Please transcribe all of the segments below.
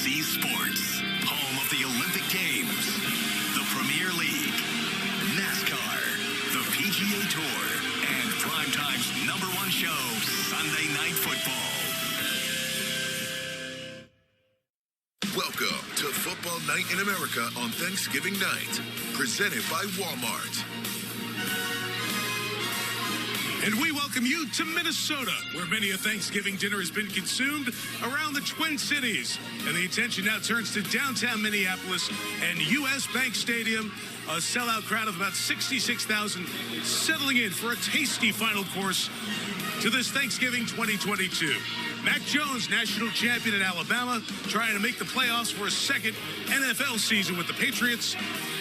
NBC Sports, home of the Olympic Games, the Premier League, NASCAR, the PGA Tour, and Primetime's #1 show, Sunday Night Football. Welcome to Football Night in America on Thanksgiving night, presented by Walmart. And we welcome you to Minnesota, where many a Thanksgiving dinner has been consumed around the Twin Cities. And the attention now turns to downtown Minneapolis and U.S. Bank Stadium. A sellout crowd of about 66,000 settling in for a tasty final course to this Thanksgiving 2022. Mac Jones, national champion at Alabama, trying to make the playoffs for a second NFL season with the Patriots,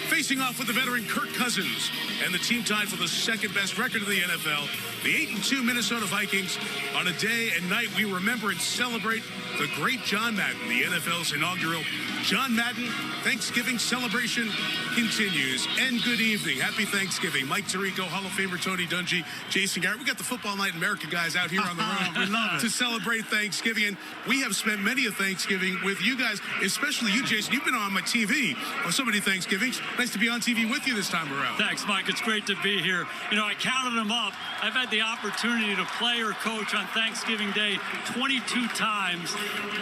facing off with the veteran Kirk Cousins and the team tied for the second best record in the NFL, the 8-2 Minnesota Vikings, on a day and night we remember and celebrate the great John Madden. The NFL's inaugural John Madden Thanksgiving celebration continues. And good evening. Happy Thanksgiving. Mike Tirico, Hall of Famer Tony Dungy, Jason Garrett. We got the Football Night in America guys out here on the road to celebrate Thanksgiving. And we have spent many a Thanksgiving with you guys, especially you, Jason. You've been on my TV on so many Thanksgivings. Nice to be on TV with you this time around. Thanks, Mike. It's great to be here. You know, I counted them up. I've had the opportunity to play or coach on Thanksgiving Day 22 times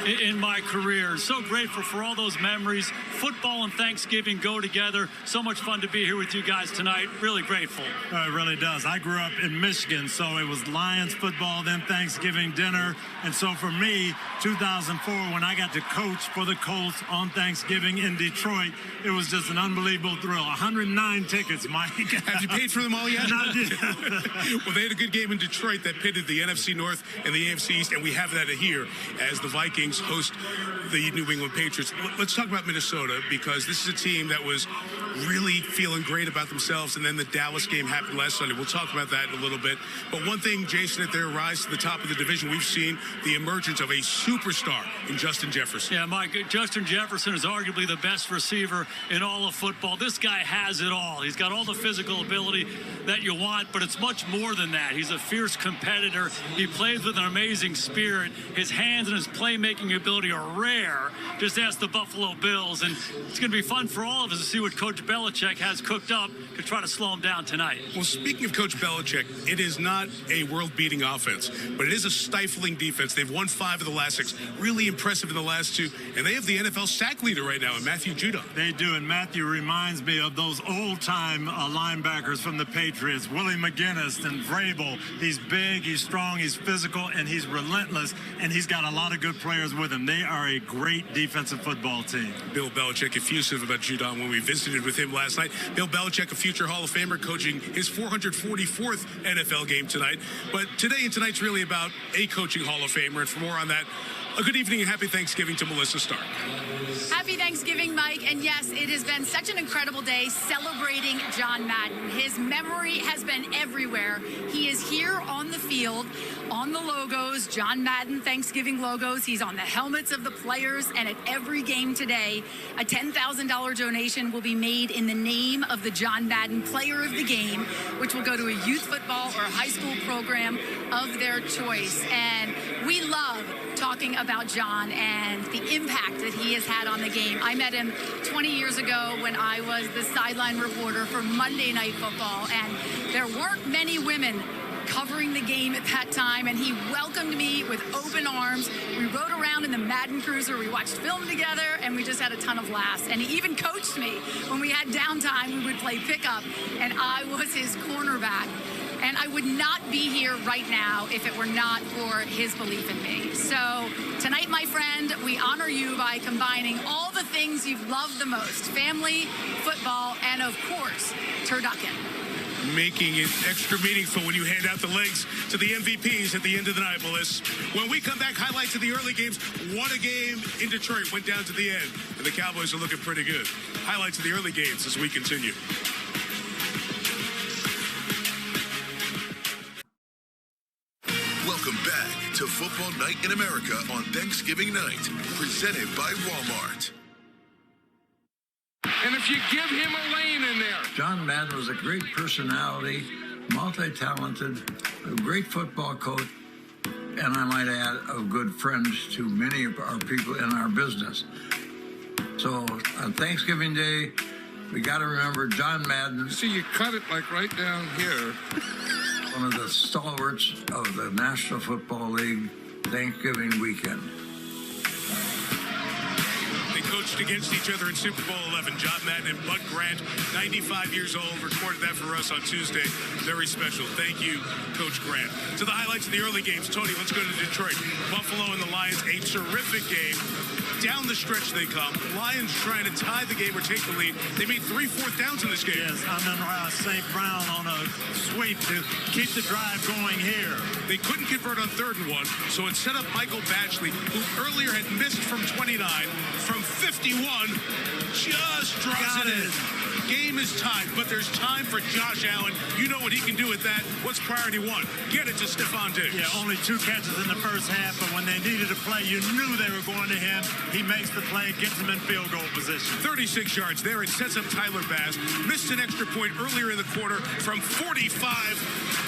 in my career. So grateful for all those memories. Football and Thanksgiving go together. So much fun to be here with you guys tonight. Really grateful. It really does. I grew up in Michigan, so it was Lions football, then Thanksgiving dinner. And so for me, 2004, when I got to coach for the Colts on Thanksgiving in Detroit, it was just an unbelievable thrill. 109 tickets, Mike. Have you paid for them all yet? I did. Well, they had a good game in Detroit that pitted the NFC North and the AFC East, and we have that here as the Vikings host the New England Patriots. Let's talk about Minnesota, because this is a team that was really feeling great about themselves, and then the Dallas game happened last Sunday. We'll talk about that in a little bit. But one thing, Jason, at their rise to the top of the division, we've seen the emergence of a superstar in Justin Jefferson. Yeah, Mike, Justin Jefferson is arguably the best receiver in all of football. This guy has it all. He's got all the physical ability that you want, but it's much more than that. He's a fierce competitor. He plays with an amazing spirit. His hands and his playmaking ability are rare. Just ask the Buffalo Bills. And it's going to be fun for all of us to see what Coach Belichick has cooked up to try to slow him down tonight. Well, speaking of Coach Belichick, it is not a world-beating offense, but it is a stifling defense. They've won 5 of the last 6. Really impressive in the last 2. And they have the NFL sack leader right now in Matthew Judon. They do, and Matthew reminds me of those old-time linebackers from the Patriots, Willie McGinnis and Vrabel. He's big, he's strong, he's physical, and he's relentless, and he's got a lot of good players with him. They are a great defensive football team. Bill Belichick effusive about Judon when we visited with him last night. Bill Belichick, a future Hall of Famer, coaching his 444th NFL game tonight. But today and tonight's really about a coaching Hall of Famer. And for more on that, a good evening and happy Thanksgiving to Melissa Stark. Happy Thanksgiving, Mike. And yes, it has been such an incredible day celebrating John Madden. His memory has been everywhere. He is here on the field, on the logos, John Madden Thanksgiving logos. He's on the helmets of the players, and at every game today, a $10,000 donation will be made in the name of the John Madden Player of the Game, which will go to a youth football or high school program of their choice. And we love talking about John and the impact that he has had on the game. I met him 20 years ago when I was the sideline reporter for Monday Night Football, and there weren't many women covering the game at that time, and he welcomed me with open arms. We rode around in the Madden Cruiser, we watched film together, and we just had a ton of laughs. And he even coached me. When we had downtime, we would play pickup, and I was his cornerback. And I would not be here right now if it were not for his belief in me. So tonight, my friend, we honor you by combining all the things you've loved the most: family, football, and of course, turducken. Making it extra meaningful when you hand out the legs to the MVPs at the end of the night, Melissa. When we come back, highlights of the early games. What a game in Detroit. Went down to the end, and the Cowboys are looking pretty good. Highlights of the early games as we continue. Welcome back to Football Night in America on Thanksgiving night, presented by Walmart. And if you give him a lane in there. John Madden was a great personality, multi-talented, a great football coach. and I might add, of good friends to many of our people in our business. So on Thanksgiving Day, we got to remember John Madden. See, you cut it like right down here. One of the stalwarts of the National Football League Thanksgiving weekend. They coached against each other in Super Bowl 11. John Madden and Bud Grant, 95 years old, recorded that for us on Tuesday. Very special. Thank you, Coach Grant. To the highlights of the early games. Tony, let's go to Detroit. Buffalo and the Lions, a terrific game. Down the stretch they come. Lions trying to tie the game or take the lead. They made 3 4th downs in this game. Yes, I remember St. Brown on a sweep to keep the drive going here. They couldn't convert on 3rd and 1, so it set up Michael Batchley, who earlier had missed from 29, from 51, just draws it in. Game is tied, but there's time for Josh Allen. You know what he can do with that. What's priority 1? Get it to Stephon Diggs. Yeah, only 2 catches in the first half, but when they needed a play, you knew they were going to him. He makes the play, gets him in field goal position. 36 yards there. It sets up Tyler Bass. Missed an extra point earlier in the quarter from 45.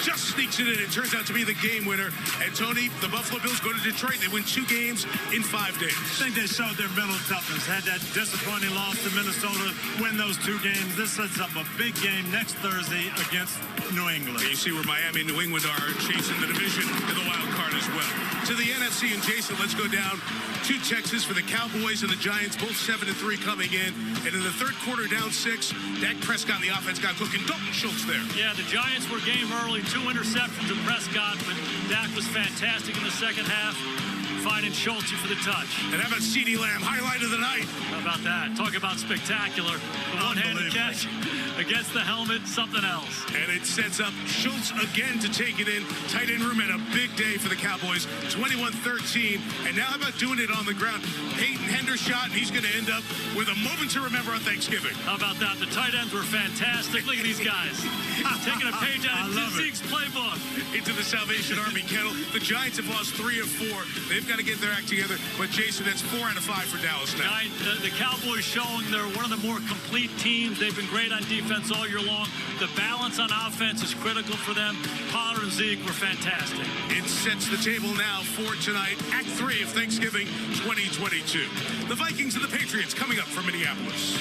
Just sneaks it in. It turns out to be the game winner. And Tony, the Buffalo Bills go to Detroit. They win 2 games in 5 days. I think they showed their mental toughness. Had that disappointing loss to Minnesota, win those 2 games. This sets up a big game next Thursday against New England. And you see where Miami and New England are chasing the division and the wild card as well. To the NFC, and Jason, let's go down to Texas for the Cowboys and the Giants, both 7-3 coming in. And in the 3rd quarter, down 6. Dak Prescott and the offense got cooking. Dalton Schultz there. Yeah, the Giants were game early, 2 interceptions of Prescott, but Dak was fantastic in the second half, finding Schultz for the touch. And how about CeeDee Lamb, highlight of the night? How about that? Talk about spectacular. The one-handed catch against the helmet, something else. And it sets up Schultz again to take it in. Tight end room and a big day for the Cowboys, 21-13. And now how about doing it on the ground? Peyton Hendershot, and he's going to end up with a moment to remember on Thanksgiving. How about that? The tight ends were fantastic. Look at these guys. Taking a page out of Zeke's playbook. Into the Salvation Army kennel. The Giants have lost 3 of 4. They've got to get their act together. But, Jason, that's 4 out of 5 for Dallas now. The Cowboys showing they're one of the more complete teams. They've been great on defense all year long. The balance on offense is critical for them. Pollard and Zeke were fantastic. It sets the table now for tonight, Act 3 of Thanksgiving 2022. The Vikings and the Patriots coming up from Minneapolis.